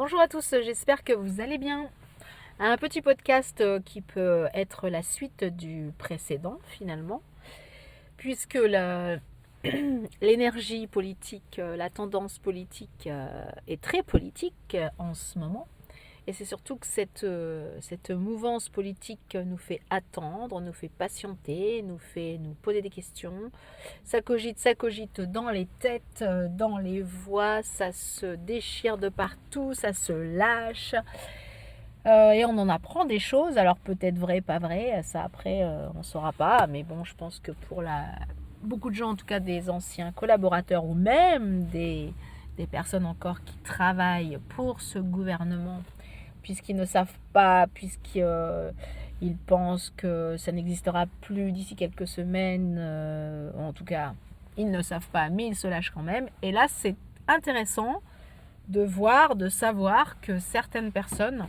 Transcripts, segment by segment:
Bonjour à tous, j'espère que vous allez bien. Un petit podcast qui peut être la suite du précédent finalement, puisque l'énergie politique, la tendance politique est très politique en ce moment. Et c'est surtout que cette mouvance politique nous fait attendre, nous fait patienter, nous fait nous poser des questions. Ça cogite dans les têtes, dans les voix, ça se déchire de partout, ça se lâche. Et on en apprend des choses, alors peut-être vrai, pas vrai, ça après on ne saura pas. Mais bon, je pense que pour beaucoup de gens, en tout cas des anciens collaborateurs ou même des personnes encore qui travaillent pour ce gouvernement, puisqu'ils ne savent pas, puisqu'ils pensent que ça n'existera plus d'ici quelques semaines, en tout cas, ils ne savent pas, mais ils se lâchent quand même. Et là, c'est intéressant de voir, de savoir que certaines personnes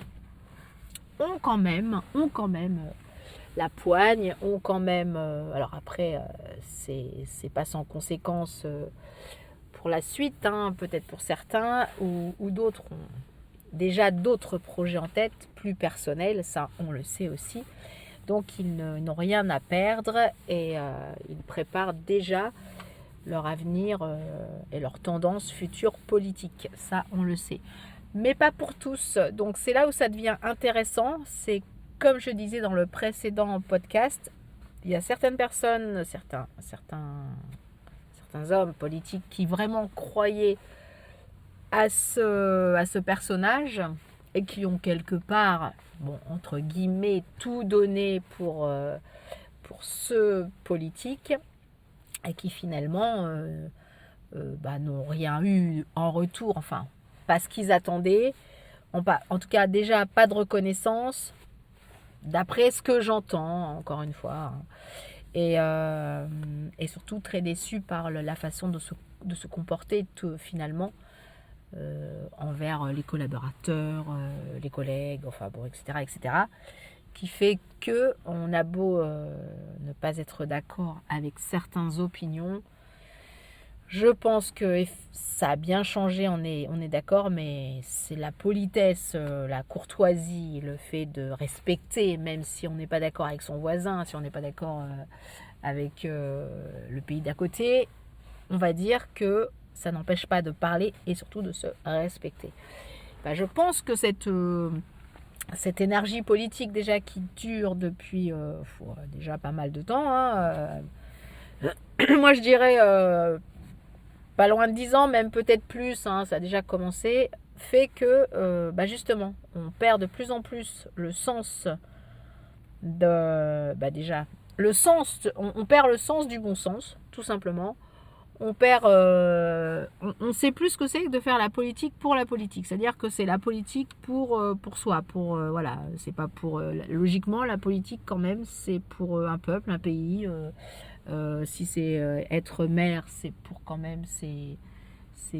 ont quand même la poigne, ont quand même... alors après, c'est pas sans conséquence pour la suite, hein, peut-être pour certains, ou d'autres ont déjà d'autres projets en tête, plus personnels, ça on le sait aussi. Donc ils n'ont rien à perdre et ils préparent déjà leur avenir et leur tendance future politique. Ça on le sait. Mais pas pour tous. Donc c'est là où ça devient intéressant. C'est comme je disais dans le précédent podcast, il y a certaines personnes, certains hommes politiques qui vraiment croyaient à ce personnage et qui ont quelque part, bon, entre guillemets, tout donné pour ce politique et qui finalement n'ont rien eu en retour, enfin, pas ce qu'ils attendaient, en tout cas déjà pas de reconnaissance, d'après ce que j'entends, encore une fois, hein. Et surtout très déçus par la façon de se comporter finalement envers les collaborateurs, les collègues, enfin bon, etc., etc., qui fait que on a beau ne pas être d'accord avec certaines opinions, je pense que ça a bien changé, on est d'accord, mais c'est la politesse, la courtoisie, le fait de respecter, même si on n'est pas d'accord avec son voisin, si on n'est pas d'accord avec le pays d'à côté, on va dire que ça n'empêche pas de parler et surtout de se respecter. Je pense que cette énergie politique déjà qui dure depuis déjà pas mal de temps, hein, moi je dirais pas loin de 10 ans, même peut-être plus, hein, ça a déjà commencé, fait que justement on perd de plus en plus le sens de... déjà, on perd le sens du bon sens, tout simplement. On perd, on sait plus ce que c'est que de faire la politique pour la politique. C'est-à-dire que c'est la politique pour soi, voilà, c'est pas pour logiquement la politique quand même, c'est pour un peuple, un pays. Si c'est être maire, c'est pour quand même ses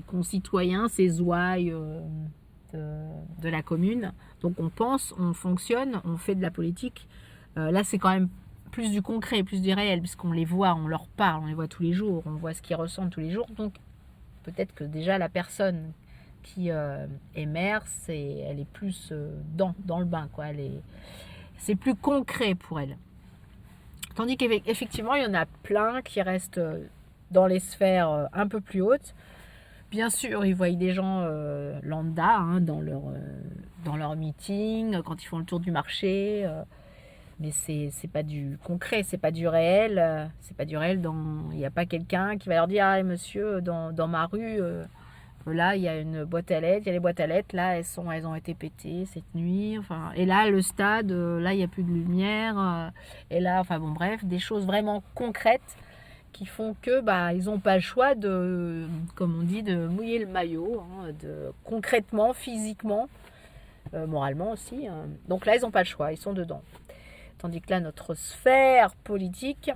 concitoyens, ses ouailles de la commune. Donc on pense, on fonctionne, on fait de la politique. Là, c'est quand même plus du concret, plus du réel, puisqu'on les voit, on leur parle, on les voit tous les jours, on voit ce qu'ils ressentent tous les jours. Donc peut-être que déjà la personne qui est maire, elle est plus dans le bain, quoi. C'est plus concret pour elle. Tandis qu'effectivement, il y en a plein qui restent dans les sphères un peu plus hautes. Bien sûr, ils voient des gens lambda, hein, dans leur meeting, quand ils font le tour du marché. Mais c'est pas du concret, c'est pas du réel. C'est pas du réel. Il n'y a pas quelqu'un qui va leur dire: ah monsieur, dans ma rue, là il y a une boîte à lettres, il y a les boîtes à lettres, là elles ont été pétées cette nuit. Enfin, et là le stade, là il n'y a plus de lumière. Et là, enfin bon, bref, des choses vraiment concrètes qui font que ils n'ont pas le choix de, comme on dit, de mouiller le maillot, hein, concrètement, physiquement, moralement aussi, hein. Donc là ils n'ont pas le choix, ils sont dedans. Tandis que là, notre sphère politique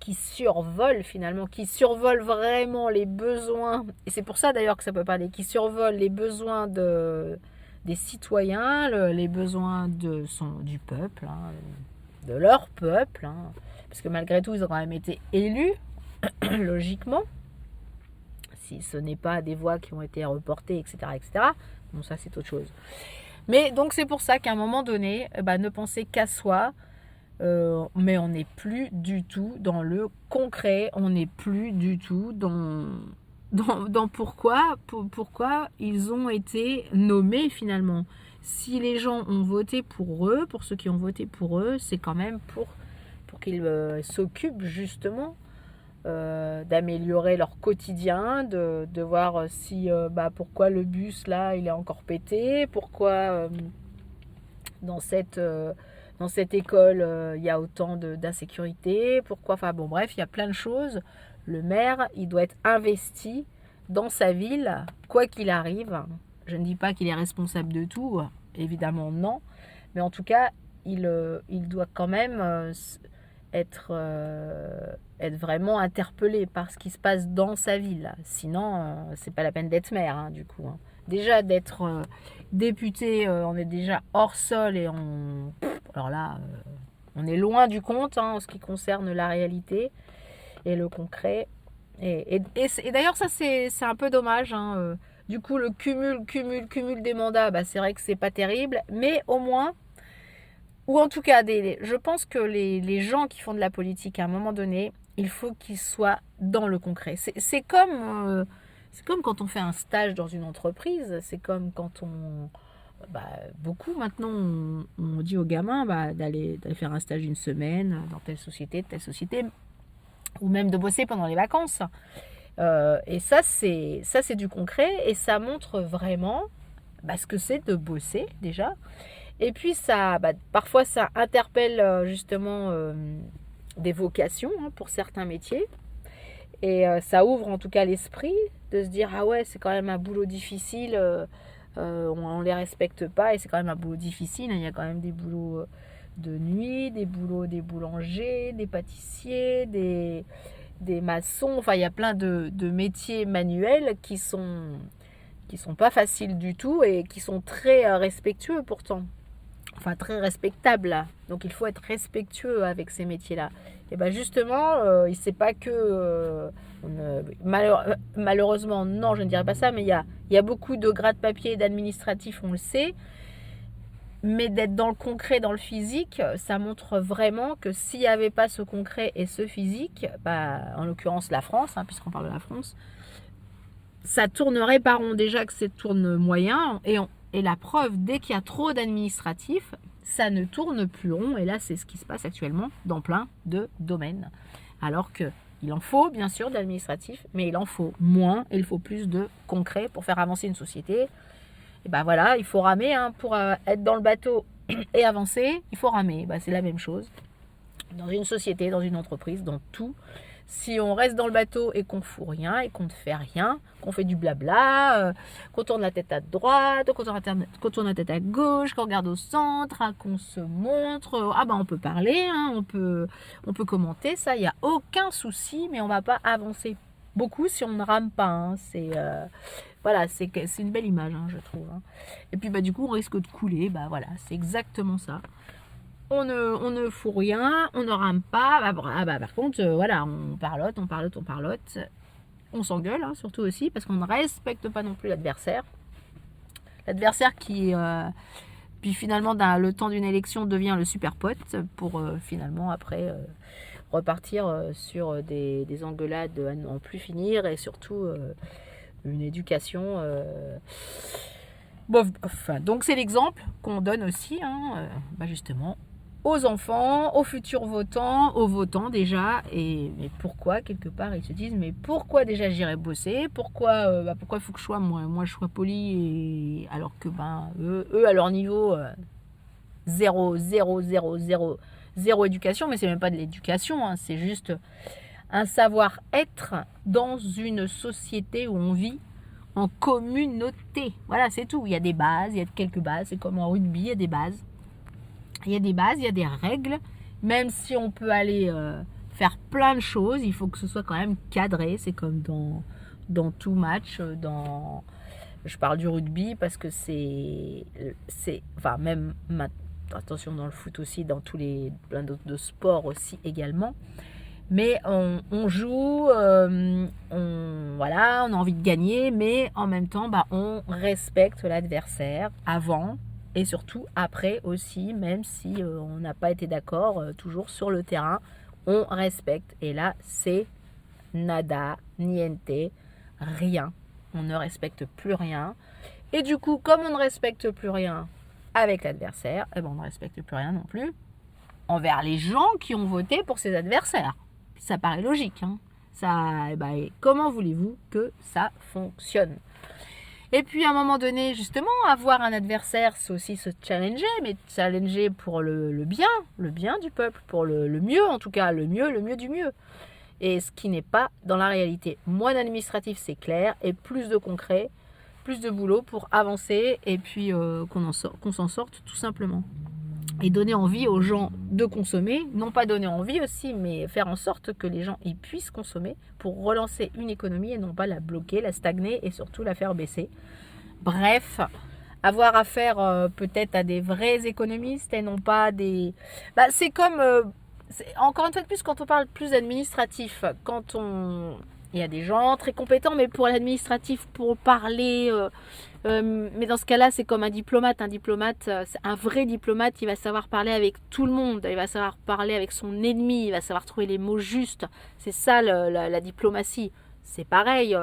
qui survole finalement, qui survole vraiment les besoins, et c'est pour ça d'ailleurs que ça peut parler, qui survole les besoins des citoyens, les besoins du peuple, hein, de leur peuple, hein, parce que malgré tout, ils ont quand même été élus, logiquement. si ce n'est pas des voix qui ont été reportées, etc. etc. Bon, ça c'est autre chose. Mais donc c'est pour ça qu'à un moment donné, ne pensez qu'à soi, mais on n'est plus du tout dans le concret, on n'est plus du tout dans pourquoi ils ont été nommés finalement. Si les gens ont voté pour eux, pour ceux qui ont voté pour eux, c'est quand même pour qu'ils s'occupent justement d'améliorer leur quotidien, de voir si pourquoi le bus là il est encore pété, pourquoi dans cette école il y a autant d'insécurité, pourquoi, enfin bon bref, il y a plein de choses. Le maire, il doit être investi dans sa ville, quoi qu'il arrive. Je ne dis pas qu'il est responsable de tout, évidemment non, mais en tout cas, il doit quand même être vraiment interpellé par ce qui se passe dans sa ville. Sinon, c'est pas la peine d'être maire, hein, du coup. Hein. Déjà, d'être député, on est déjà hors sol et alors là, on est loin du compte en ce qui concerne la réalité et le concret. Et d'ailleurs, ça, c'est un peu dommage. Hein. Du coup, le cumul des mandats, c'est vrai que c'est pas terrible, mais au moins, ou en tout cas, je pense que les gens qui font de la politique, à un moment donné, il faut qu'ils soient dans le concret. C'est comme quand on fait un stage dans une entreprise, c'est comme quand beaucoup maintenant, on dit aux gamins d'aller faire un stage d'une semaine dans telle société, ou même de bosser pendant les vacances. Et ça, c'est du concret et ça montre vraiment ce que c'est de bosser déjà. Et puis, parfois, ça interpelle justement des vocations pour certains métiers. Et ça ouvre en tout cas l'esprit de se dire « Ah ouais, c'est quand même un boulot difficile, on ne les respecte pas et c'est quand même un boulot difficile. Il y a quand même des boulots de nuit, des boulangers, des pâtissiers, des maçons. Enfin, il y a plein de métiers manuels qui sont pas faciles du tout et qui sont très respectueux pourtant. Enfin, très respectables. Donc, il faut être respectueux avec ces métiers-là. Et justement, il ne sait pas que... malheureusement, non, je ne dirais pas ça, mais il y a beaucoup de grade-papier et d'administratifs, on le sait. Mais d'être dans le concret, dans le physique, ça montre vraiment que s'il n'y avait pas ce concret et ce physique, en l'occurrence la France, puisqu'on parle de la France, ça tournerait pas rond. Déjà que ça tourne moyen, et la preuve, dès qu'il y a trop d'administratifs, ça ne tourne plus rond. Et là, c'est ce qui se passe actuellement dans plein de domaines. Alors qu'il en faut, bien sûr, d'administratifs, mais il en faut moins et il faut plus de concret pour faire avancer une société. Et voilà, il faut ramer pour être dans le bateau et avancer, il faut ramer. C'est la même chose. Dans une société, dans une entreprise, dans tout. Si on reste dans le bateau et qu'on ne fout rien et qu'on ne fait rien, qu'on fait du blabla, qu'on tourne la tête à droite, qu'on tourne la tête à gauche, qu'on regarde au centre, qu'on se montre, on peut parler, on peut commenter, ça, il n'y a aucun souci, mais on ne va pas avancer beaucoup si on ne rame pas. C'est une belle image, je trouve. Et puis du coup, on risque de couler, c'est exactement ça. On ne fout rien, on ne rame pas. Par contre, on parlote. On s'engueule, surtout aussi, parce qu'on ne respecte pas non plus l'adversaire. L'adversaire qui, puis finalement, dans le temps d'une élection, devient le super pote pour finalement, après, repartir sur des engueulades à n'en plus finir et surtout une éducation... donc c'est l'exemple qu'on donne aussi, justement, aux enfants, aux futurs votants, aux votants déjà. Mais pourquoi, quelque part, ils se disent, mais pourquoi déjà j'irai bosser? Pourquoi il faut que je sois poli alors que eux, à leur niveau, zéro éducation, mais c'est même pas de l'éducation, c'est juste un savoir-être dans une société où on vit en communauté. Voilà, c'est tout. Il y a des bases, il y a quelques bases. C'est comme en rugby, il y a des bases. Il y a des bases, il y a des règles. Même si on peut aller faire plein de choses, il faut que ce soit quand même cadré. C'est comme dans tout match. Je parle du rugby parce que même attention dans le foot aussi, dans plein d'autres sports aussi également. Mais on joue, voilà, on a envie de gagner, mais en même temps, on respecte l'adversaire avant et surtout après aussi, même si on n'a pas été d'accord toujours sur le terrain, on respecte. Et là, c'est nada, niente, rien. On ne respecte plus rien. Et du coup, comme on ne respecte plus rien avec l'adversaire, on ne respecte plus rien non plus envers les gens qui ont voté pour ces adversaires. Ça paraît logique. Comment voulez-vous que ça fonctionne? Et puis à un moment donné, justement, avoir un adversaire, c'est aussi se challenger, mais challenger pour le bien du peuple, pour le mieux en tout cas, le mieux du mieux. Et ce qui n'est pas dans la réalité. Moins d'administratif, c'est clair, et plus de concret, plus de boulot pour avancer et puis qu'on s'en sorte tout simplement. Et donner envie aux gens de consommer, non pas donner envie aussi, mais faire en sorte que les gens y puissent consommer pour relancer une économie et non pas la bloquer, la stagner et surtout la faire baisser. Bref, avoir affaire peut-être à des vrais économistes et non pas des... c'est comme... encore une fois de plus, quand on parle plus administratif, il y a des gens très compétents, mais pour l'administratif, pour parler... mais dans ce cas-là, c'est comme un diplomate. Un diplomate, un vrai diplomate, il va savoir parler avec tout le monde. Il va savoir parler avec son ennemi. Il va savoir trouver les mots justes. C'est ça la diplomatie. C'est pareil.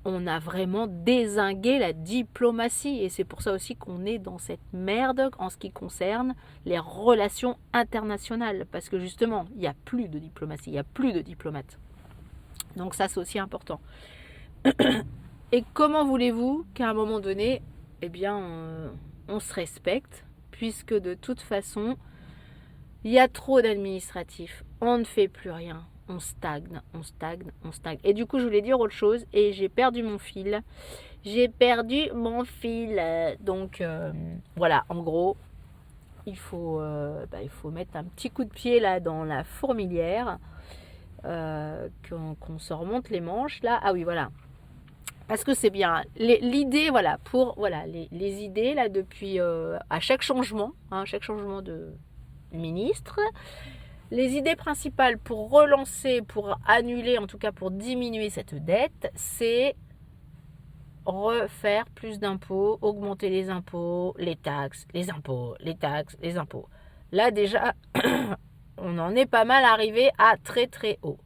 On a vraiment dézingué la diplomatie. Et c'est pour ça aussi qu'on est dans cette merde en ce qui concerne les relations internationales. Parce que justement, il n'y a plus de diplomatie. Il n'y a plus de diplomates. Donc ça, c'est aussi important. Et comment voulez-vous qu'à un moment donné, on se respecte, puisque de toute façon, il y a trop d'administratifs, on ne fait plus rien, on stagne. Et du coup, je voulais dire autre chose et j'ai perdu mon fil. Donc, voilà, en gros, il faut mettre un petit coup de pied là dans la fourmilière, qu'on se remonte les manches là. Ah oui, voilà. Parce que c'est bien. L'idée, les idées, là, depuis, à chaque changement de ministre, les idées principales pour relancer, pour annuler, en tout cas pour diminuer cette dette, c'est refaire plus d'impôts, augmenter les impôts, les taxes, les impôts, les taxes, les impôts. Là, déjà, on en est pas mal arrivé à très, très haut.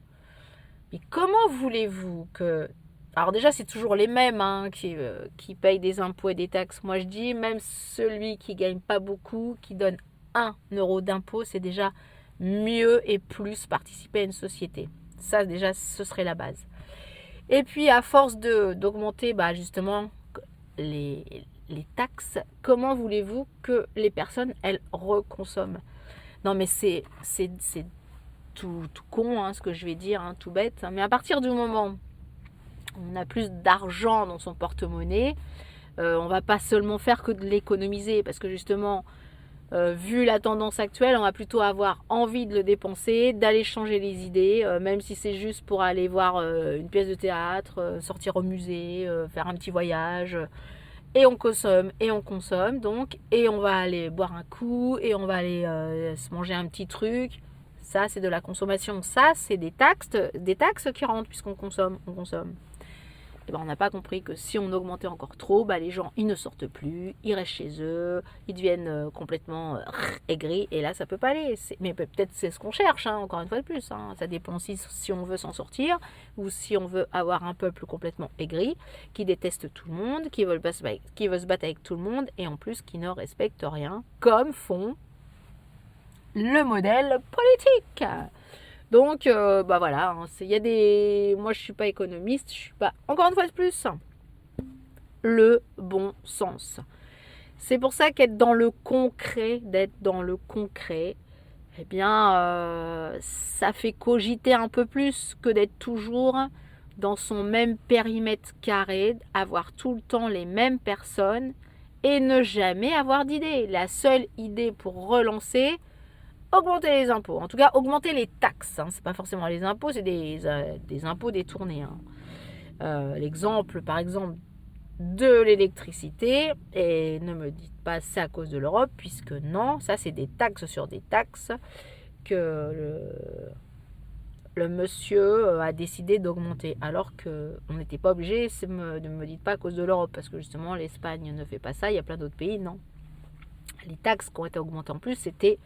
Mais comment voulez-vous que... Alors déjà, c'est toujours les mêmes qui payent des impôts et des taxes. Moi, je dis, même celui qui ne gagne pas beaucoup, qui donne 1 euro d'impôt, c'est déjà mieux et plus participer à une société. Ça, déjà, ce serait la base. Et puis, à force d'augmenter justement les taxes, comment voulez-vous que les personnes, elles, reconsomment? Non, mais c'est tout con, ce que je vais dire, tout bête. Mais à partir du moment... on a plus d'argent dans son porte-monnaie, on va pas seulement faire que de l'économiser, parce que justement, vu la tendance actuelle, on va plutôt avoir envie de le dépenser, d'aller changer les idées, même si c'est juste pour aller voir une pièce de théâtre, sortir au musée, faire un petit voyage, et on consomme, donc, et on va aller boire un coup, et on va aller se manger un petit truc. Ça, c'est de la consommation. Ça, c'est des taxes qui rentrent, puisqu'on consomme, on consomme. On n'a pas compris que si on augmentait encore trop, les gens, ils ne sortent plus, ils restent chez eux, ils deviennent complètement aigris, et là, ça peut pas aller. Mais peut-être c'est ce qu'on cherche, encore une fois de plus. Ça dépend si on veut s'en sortir, ou si on veut avoir un peuple complètement aigri, qui déteste tout le monde, qui veut se battre avec tout le monde, et en plus, qui ne respecte rien, comme font le modèle politique. Donc, voilà, il y a des... Moi, je ne suis pas économiste, je ne suis pas, encore une fois de plus, le bon sens. C'est pour ça d'être dans le concret, ça fait cogiter un peu plus que d'être toujours dans son même périmètre carré, avoir tout le temps les mêmes personnes et ne jamais avoir d'idée. La seule idée pour relancer... augmenter les impôts, en tout cas augmenter les taxes, c'est pas forcément les impôts, c'est des impôts détournés. L'exemple par exemple de l'électricité, et ne me dites pas c'est à cause de l'Europe, puisque non, ça c'est des taxes sur des taxes que le monsieur a décidé d'augmenter, alors qu'on n'était pas obligé. Ne me dites pas à cause de l'Europe, parce que justement l'Espagne ne fait pas ça, il y a plein d'autres pays, non. Les taxes qui ont été augmentées en plus, c'était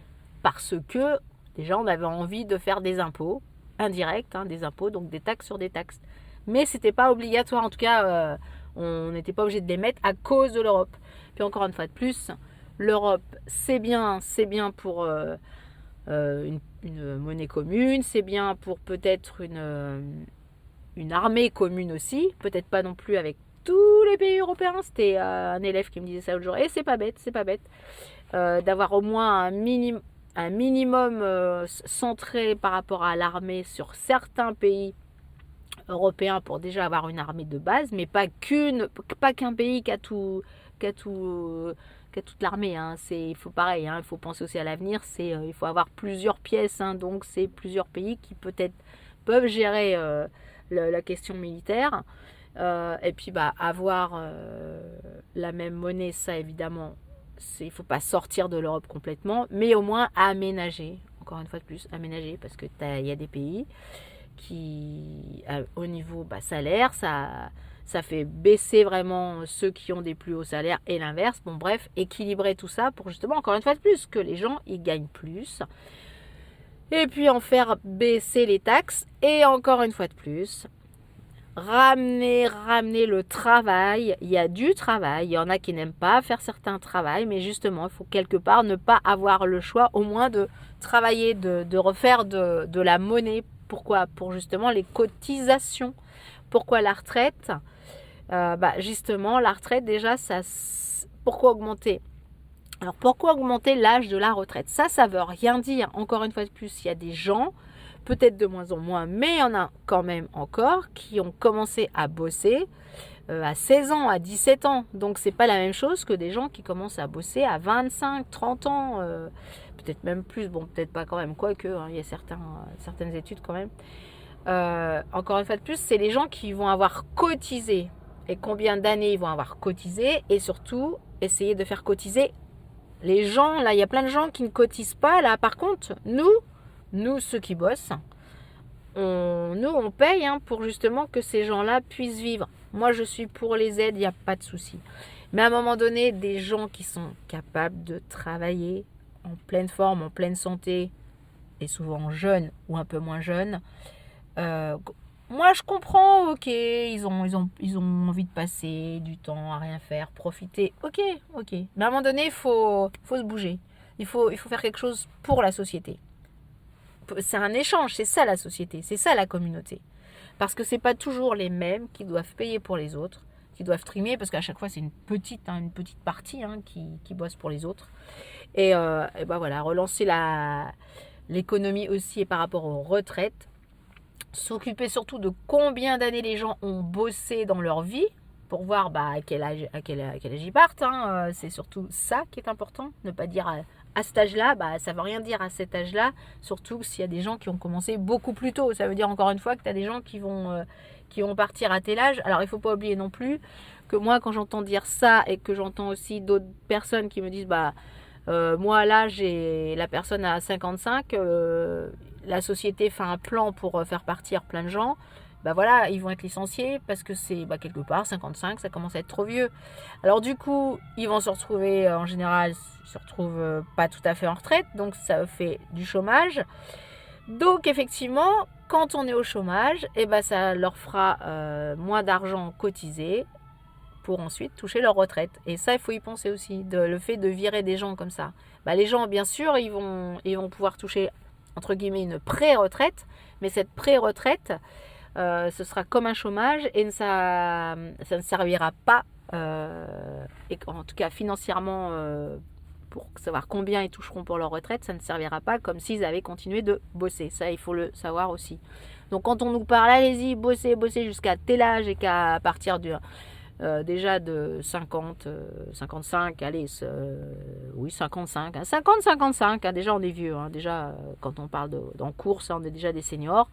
parce que déjà on avait envie de faire des impôts indirects, des impôts, donc des taxes sur des taxes. Mais c'était pas obligatoire, en tout cas on n'était pas obligé de les mettre à cause de l'Europe. Puis encore une fois de plus, l'Europe c'est bien pour une monnaie commune, c'est bien pour peut-être une armée commune aussi, peut-être pas non plus avec tous les pays européens. C'était un élève qui me disait ça l'autre jour, et c'est pas bête, d'avoir au moins un minimum centré par rapport à l'armée sur certains pays européens pour déjà avoir une armée de base, mais pas qu'un pays qui a toute l'armée. Il faut pareil, il faut penser aussi à l'avenir. Il faut avoir plusieurs pièces, donc c'est plusieurs pays qui peut-être peuvent gérer la question militaire. Et puis avoir la même monnaie, ça évidemment, il ne faut pas sortir de l'Europe complètement, mais au moins aménager, encore une fois de plus, aménager, parce que il y a des pays qui, au niveau salaire, ça fait baisser vraiment ceux qui ont des plus hauts salaires et l'inverse. Bon bref, équilibrer tout ça pour justement, encore une fois de plus, que les gens ils gagnent plus. Et puis en faire baisser les taxes. Et encore une fois de plus, ramener le travail. Il y a du travail. Il y en a qui n'aiment pas faire certains travails. Mais justement, il faut quelque part ne pas avoir le choix, au moins de travailler, de refaire de la monnaie. Pourquoi ? Pour justement les cotisations. Pourquoi la retraite ? Justement, la retraite, déjà, pourquoi augmenter ? Alors, pourquoi augmenter l'âge de la retraite ? Ça veut rien dire. Encore une fois de plus, il y a des gens, peut-être de moins en moins, mais il y en a quand même encore, qui ont commencé à bosser à 16 ans, à 17 ans. Donc, c'est pas la même chose que des gens qui commencent à bosser à 25, 30 ans, peut-être même plus. Bon, peut-être pas quand même, quoique, il y a certaines études quand même. Encore une fois de plus, c'est les gens qui vont avoir cotisé. Et combien d'années ils vont avoir cotisé. Et surtout, essayer de faire cotiser les gens. Là, il y a plein de gens qui ne cotisent pas. Là, par contre, nous ceux qui bossent, on paye pour justement que ces gens-là puissent vivre. Moi, je suis pour les aides, il n'y a pas de souci. Mais à un moment donné, des gens qui sont capables de travailler en pleine forme, en pleine santé, et souvent jeunes ou un peu moins jeunes, moi je comprends, ok, ils ont envie de passer du temps à rien faire, profiter, ok, mais à un moment donné il faut se bouger, il faut faire quelque chose pour la société. C'est un échange, c'est ça la société, c'est ça la communauté, parce que c'est pas toujours les mêmes qui doivent payer pour les autres, qui doivent trimer, parce qu'à chaque fois c'est une petite partie qui bosse pour les autres, et voilà, relancer l'économie aussi, et par rapport aux retraites, s'occuper surtout de combien d'années les gens ont bossé dans leur vie pour voir à quel âge ils partent. C'est surtout ça qui est important. Ne pas dire à cet âge-là, ça ne veut rien dire à cet âge-là, surtout s'il y a des gens qui ont commencé beaucoup plus tôt. Ça veut dire encore une fois que tu as des gens qui vont partir à tel âge. Alors il ne faut pas oublier non plus que moi, quand j'entends dire ça et que j'entends aussi d'autres personnes qui me disent moi là, la personne à 55, la société fait un plan pour faire partir plein de gens, voilà, ils vont être licenciés parce que c'est quelque part 55, ça commence à être trop vieux. Alors du coup, ils vont se retrouver, en général, ils se retrouvent pas tout à fait en retraite, donc ça fait du chômage. Donc effectivement, quand on est au chômage, ça leur fera moins d'argent cotisé pour ensuite toucher leur retraite. Et ça, il faut y penser aussi, le fait de virer des gens comme ça. Les gens, bien sûr, ils vont pouvoir toucher, entre guillemets, une pré-retraite, mais cette pré-retraite, ce sera comme un chômage et ça ne servira pas, et en tout cas financièrement, pour savoir combien ils toucheront pour leur retraite, ça ne servira pas comme s'ils avaient continué de bosser. Ça, il faut le savoir aussi. Donc quand on nous parle, allez-y, bosser jusqu'à tel âge, et qu'à partir déjà de 50, 55, allez, 55, 50, 55, déjà on est vieux, déjà quand on parle en course, on est déjà des seniors.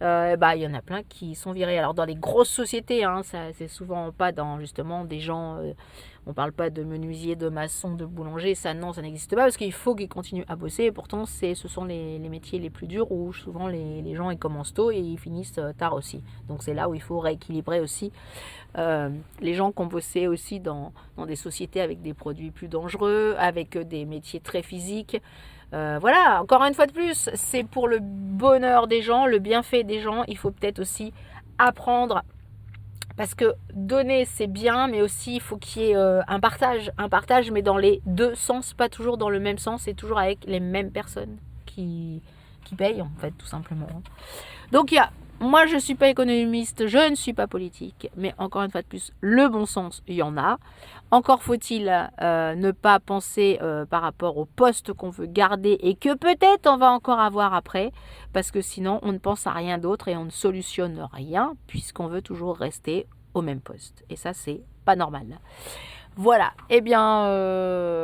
il y en a plein qui sont virés. Alors dans les grosses sociétés, hein, ça, c'est souvent pas dans justement des gens, on parle pas de menuisiers, de maçons, de boulangers, ça non, ça n'existe pas parce qu'il faut qu'ils continuent à bosser. Et pourtant, ce sont les métiers les plus durs où souvent les gens ils commencent tôt et ils finissent tard aussi. Donc c'est là où il faut rééquilibrer aussi les gens qui ont bossé aussi dans des sociétés avec des produits plus dangereux, avec des métiers très physiques. Voilà, encore une fois de plus, c'est pour le bonheur des gens, le bienfait des gens. Il faut peut-être aussi apprendre, parce que donner c'est bien, mais aussi il faut qu'il y ait un partage, mais dans les deux sens, pas toujours dans le même sens, et toujours avec les mêmes personnes qui payent en fait, tout simplement. Donc moi je ne suis pas économiste, je ne suis pas politique, mais encore une fois de plus, le bon sens, il y en a. Encore faut-il ne pas penser par rapport au poste qu'on veut garder et que peut-être on va encore avoir après, parce que sinon on ne pense à rien d'autre et on ne solutionne rien, puisqu'on veut toujours rester au même poste. Et ça, c'est pas normal. Voilà, eh bien,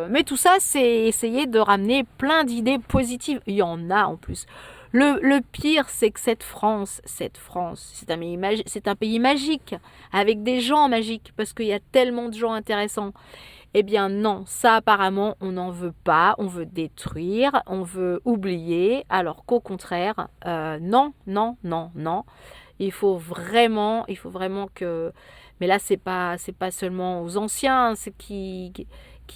mais tout ça, c'est essayer de ramener plein d'idées positives. Il y en a en plus. Le pire, c'est que cette France, c'est un pays magique, avec des gens magiques, parce qu'il y a tellement de gens intéressants. Eh bien non, ça apparemment, on n'en veut pas, on veut détruire, on veut oublier, alors qu'au contraire, non. Il faut vraiment que... Mais là, c'est pas seulement aux anciens, c'est qui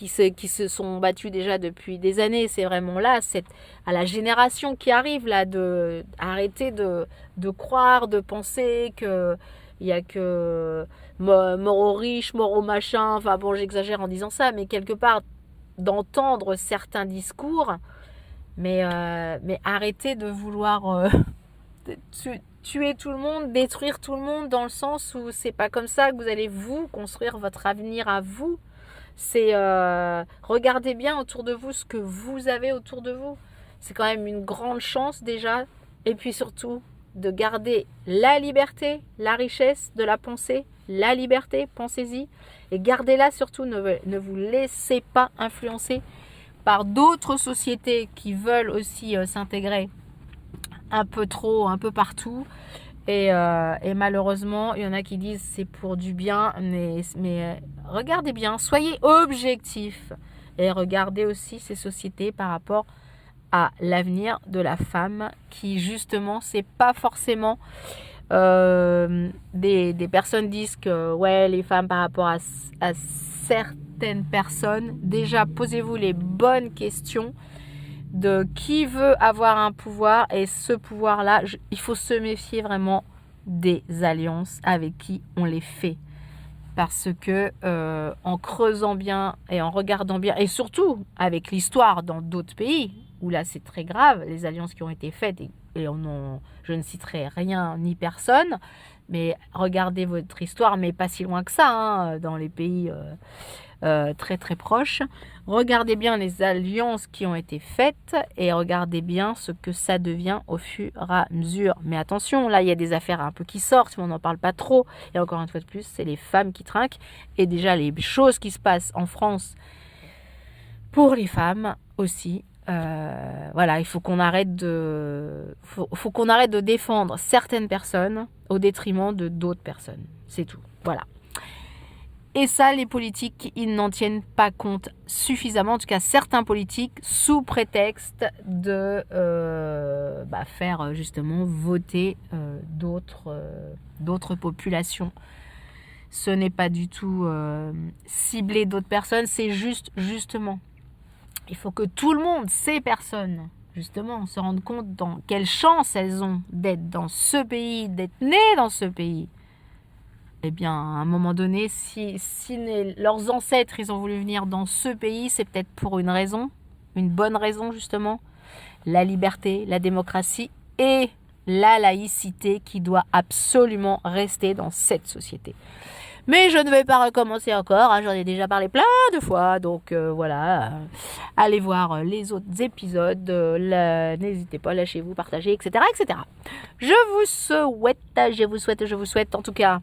se sont battus déjà depuis des années. C'est vraiment là, à la génération qui arrive, là, de arrêter de croire, de penser que il n'y a que mort aux riches, mort aux machins. Enfin bon, j'exagère en disant ça, mais quelque part, d'entendre certains discours, mais arrêter de vouloir tuer tout le monde, détruire tout le monde, dans le sens où c'est pas comme ça que vous allez vous construire votre avenir à vous. C'est regardez bien autour de vous ce que vous avez autour de vous. C'est quand même une grande chance déjà. Et puis surtout, de garder la liberté, la richesse de la pensée, la liberté, pensez-y. Et gardez-la surtout, ne vous laissez pas influencer par d'autres sociétés qui veulent aussi s'intégrer un peu trop, un peu partout. Et malheureusement, il y en a qui disent c'est pour du bien, mais regardez bien, soyez objectifs et regardez aussi ces sociétés par rapport à l'avenir de la femme, qui justement, c'est pas forcément des personnes disent que ouais, les femmes par rapport à certaines personnes, déjà posez-vous les bonnes questions de qui veut avoir un pouvoir, et ce pouvoir-là, il faut se méfier vraiment des alliances avec qui on les fait. Parce que en creusant bien et en regardant bien, et surtout avec l'histoire dans d'autres pays, où là c'est très grave, les alliances qui ont été faites, et je ne citerai rien ni personne, mais regardez votre histoire, mais pas si loin que ça, hein, dans les pays très très proches. Regardez bien les alliances qui ont été faites et regardez bien ce que ça devient au fur et à mesure. Mais attention, là il y a des affaires un peu qui sortent, mais on n'en parle pas trop. Et encore une fois de plus, c'est les femmes qui trinquent. Et déjà les choses qui se passent en France pour les femmes aussi. Voilà, il faut qu'on arrête faut qu'on arrête de défendre certaines personnes au détriment de d'autres personnes. C'est tout. Voilà. Et ça, les politiques, ils n'en tiennent pas compte suffisamment. En tout cas, certains politiques, sous prétexte de faire justement voter d'autres populations. Ce n'est pas du tout cibler d'autres personnes, c'est justement. Il faut que tout le monde, ces personnes, justement, se rendent compte dans quelle chance elles ont d'être dans ce pays, d'être nées dans ce pays. Eh bien, à un moment donné, si leurs ancêtres, ils ont voulu venir dans ce pays, c'est peut-être pour une raison, une bonne raison justement, la liberté, la démocratie et la laïcité qui doit absolument rester dans cette société. Mais je ne vais pas recommencer encore, hein, j'en ai déjà parlé plein de fois, donc voilà, allez voir les autres épisodes, n'hésitez pas, lâchez-vous, partagez, etc., etc. Je vous souhaite en tout cas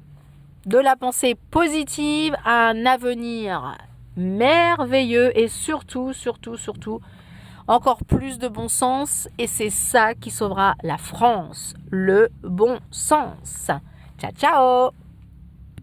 de la pensée positive, un avenir merveilleux et surtout, encore plus de bon sens et c'est ça qui sauvera la France, le bon sens. Ciao, ciao!